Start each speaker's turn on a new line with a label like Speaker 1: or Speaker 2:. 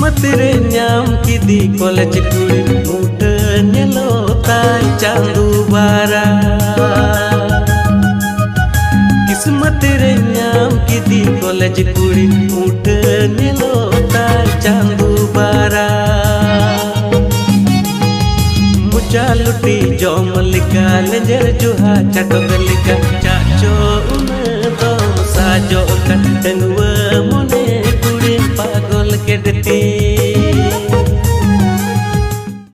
Speaker 1: किस्मत रे ᱧᱟᱢ ᱠᱤᱫᱤ ᱠᱚᱞᱮᱡᱽ ᱠᱩᱲᱤ ᱢᱩᱴᱷᱟᱹᱱ ᱧᱮᱞᱚᱜ चांदू बारा किस्मत रे ᱧᱟᱢ ᱠᱤᱫᱤ ᱠᱚᱞᱮᱡᱽ ᱠᱩᱲᱤ ᱢᱩᱴᱷᱟᱹᱱ ᱧᱮᱞᱚᱜ चांदू बारा मुचा लुटी जम लिका लेंजर जुहा चाटो लिका चाचो उन दो साजो का